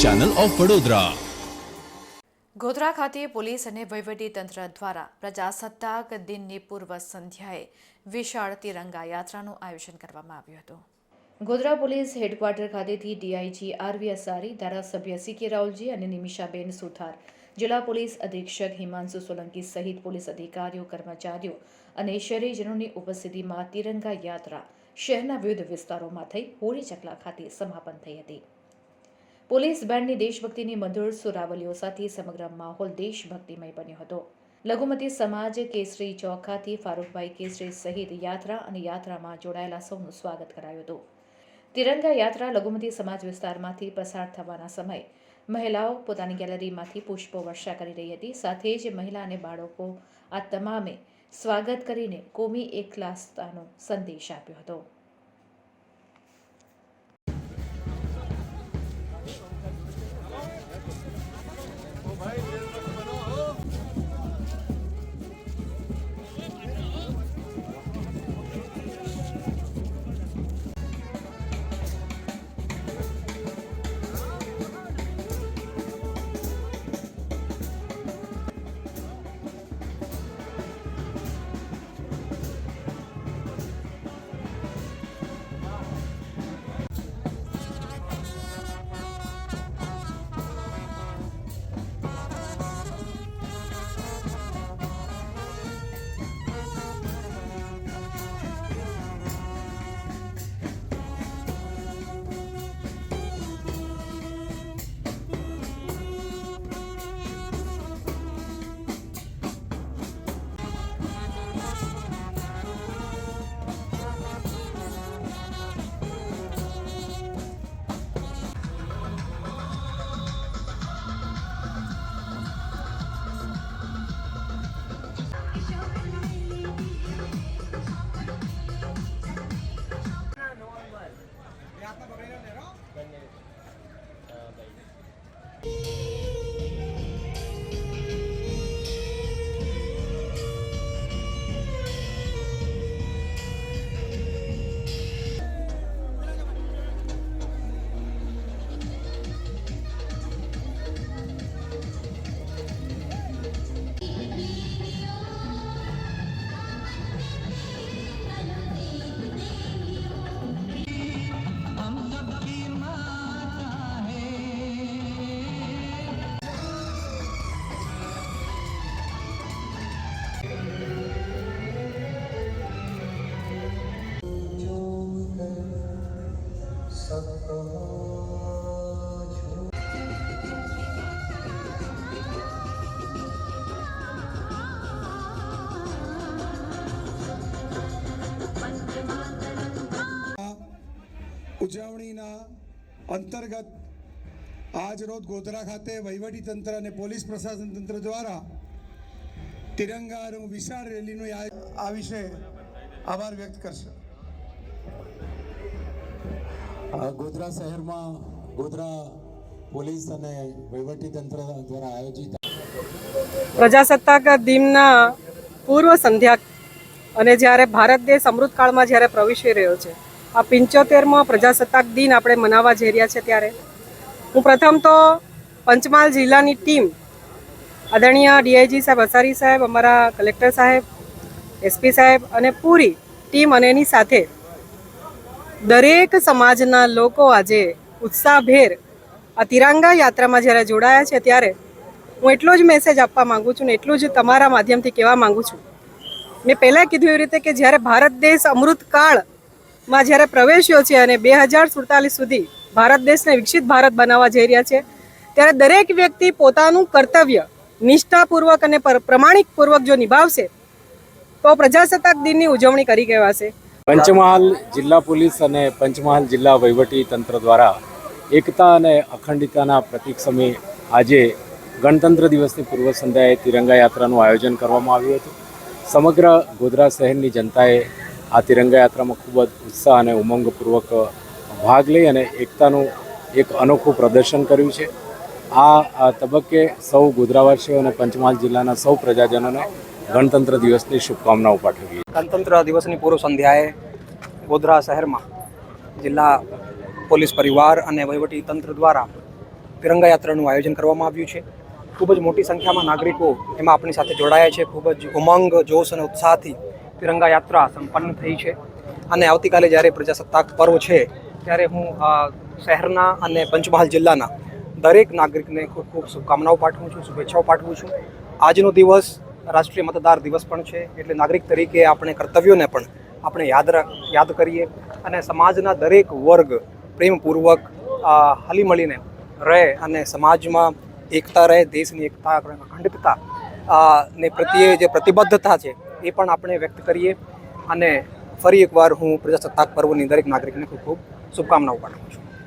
Channel of Vadodara. Godhra ખાતે police અને વહીવટીતંત્ર દ્વારા પ્રજાસત્તાક દિનની પૂર્વ સંધ્યાએ વિશાળ તિરંગા યાત્રાનું આયોજન કરવામાં આવ્યું હતું। ગોધરા પોલીસ હેડક્વાર્ટર ખાતેથી ડીઆઈજી આરવી અસારી, ધારાસભ્ય સીકે રાઉલજી અને નિમિષાબેન સુથાર, જિલ્લા પોલીસ અધિક્ષક હિમાંશુ સોલંકી સહિત પોલીસ અધિકારીઓ, કર્મચારીઓ અને શહેરીજનોની ઉપસ્થિતિમાં તિરંગા યાત્રા શહેરના વિવિધ વિસ્તારોમાં થઈ હોળી ચકલા ખાતે સમાપન થઈ હતી। પોલીસ બેન્ડની દેશભક્તિની મધુર સુરાવલીઓ સાથે સમગ્ર માહોલ દેશભક્તિમય બન્યો હતો। લઘુમતી સમાજ કેસરી ચોક ખાતે ફારૂકભાઈ કેસરી સહિત યાત્રા અને યાત્રામાં જોડાયેલા સૌનું સ્વાગત કરાયું હતું। તિરંગા યાત્રા લઘુમતી સમાજ વિસ્તારમાંથી પસાર થવાના સમયે મહિલાઓ પોતાની ગેલેરીમાંથી પુષ્પો વર્ષા કરી રહી હતી। સાથે જ મહિલા અને બાળકો આ તમામે સ્વાગત કરીને કોમી એકલાસતાનો સંદેશ આપ્યો હતો। ઉજવણીના અંતર્ગત આજ રોજ ગોધરા ખાતે વહીવટીતંત્ર અને પોલીસ પ્રશાસન તંત્ર દ્વારા તિરંગાનું વિશાળ રેલીનું આ વિશે આભાર વ્યક્ત કરશે। ગોધરા શહેરમાં ગોધરા પોલીસ અને વહીવટીતંત્ર દ્વારા આયોજિત પ્રજાસત્તાક દિનના પૂર્વ સંધ્યા અને જ્યારે ભારત દેશ અમૃતકાળમાં જ્યારે પ્રવેશી રહ્યો છે, આ 75મો પ્રજાસત્તાક દિન આપણે મનાવવા જઈ રહ્યા છે, ત્યારે હું પ્રથમ તો પંચમહાલ જિલ્લાની ટીમ, આદરણીય ડીઆઈજી સાહેબ અસારી સાહેબ, અમારા કલેક્ટર સાહેબ, એસપી સાહેબ અને પૂરી ટીમ અને એની સાથે દરેક સમાજના લોકો આજે ઉત્સાહભેર આ તિરંગા યાત્રામાં જ્યારે જોડાયા છે, ત્યારે હું એટલો જ મેસેજ આપવા માગું છું ને એટલું જ તમારા માધ્યમથી કહેવા માગું છું। મેં પહેલાં કીધું એવી રીતે કે જ્યારે ભારત દેશ અમૃતકાળમાં જ્યારે પ્રવેશ્યો છે અને 2047 સુધી ભારત દેશને વિકસિત ભારત બનાવવા જઈ રહ્યા છે, ત્યારે દરેક વ્યક્તિ પોતાનું કર્તવ્ય નિષ્ઠાપૂર્વક અને પ્રમાણિકપૂર્વક જો નિભાવશે તો પ્રજાસત્તાક દિનની ઉજવણી કરી કહેવાશે। પંચમહાલ જિલ્લા પોલીસ અને પંચમહાલ જિલ્લા વહીવટી તંત્ર દ્વારા એકતા અને અખંડિતતાના પ્રતીક સમયે આજે ગણતંત્ર દિવસની પૂર્વ સંધ્યાએ તિરંગા યાત્રાનું આયોજન કરવામાં આવ્યું હતું। સમગ્ર ગોધરા શહેરની જનતાએ આ તિરંગા યાત્રામાં ખૂબ જ ઉત્સાહ અને ઉમંગપૂર્વક ભાગ લઈ અને એકતાનું એક અનોખું પ્રદર્શન કર્યું છે। આ તબક્કે સૌ ગોધરાવાસીઓ અને પંચમહાલ જિલ્લાના સૌ પ્રજાજનોને ગણતંત્ર દિવસની શુભકામનાઓ પાઠવી। ગણતંત્ર દિવસની પૂર્વ સંધ્યાએ ગોધરા શહેરમાં જિલ્લા પોલીસ પરિવાર અને વહીવટી તંત્ર દ્વારા તિરંગા યાત્રાનું આયોજન કરવામાં આવ્યું છે. ખૂબ જ મોટી સંખ્યામાં નાગરિકો એમાં આપણી સાથે જોડાયા છે. ખૂબ જ ઉમંગ, જોશ અને ઉત્સાહથી તિરંગા યાત્રા સંપન્ન થઈ છે. અને આવતીકાલે જ્યારે પ્રજાસત્તાક પર્વ છે ત્યારે હું શહેરના અને પંચમહાલ જિલ્લાના દરેક નાગરિકને ખૂબ ખૂબ શુભકામનાઓ પાઠવું છું, શુભેચ્છાઓ પાઠવું છું. આજનો દિવસ રાષ્ટ્રીય મતદાર દિવસ પણ છે, એટલે નાગરિક તરીકે આપણે કર્તવ્યોને પણ આપણે યાદ કરીએ અને સમાજના દરેક વર્ગ પ્રેમપૂર્વક હળીમળીને રહે અને સમાજમાં એકતા રહે, દેશની એકતા, અખંડિતતા ને પ્રત્યે જે પ્રતિબદ્ધતા છે એ પણ આપણે વ્યક્ત કરીએ. અને ફરી એકવાર હું પ્રજાસત્તાક પર્વની દરેક નાગરિકને ખૂબ ખૂબ શુભકામનાઓ પાઠવું છું.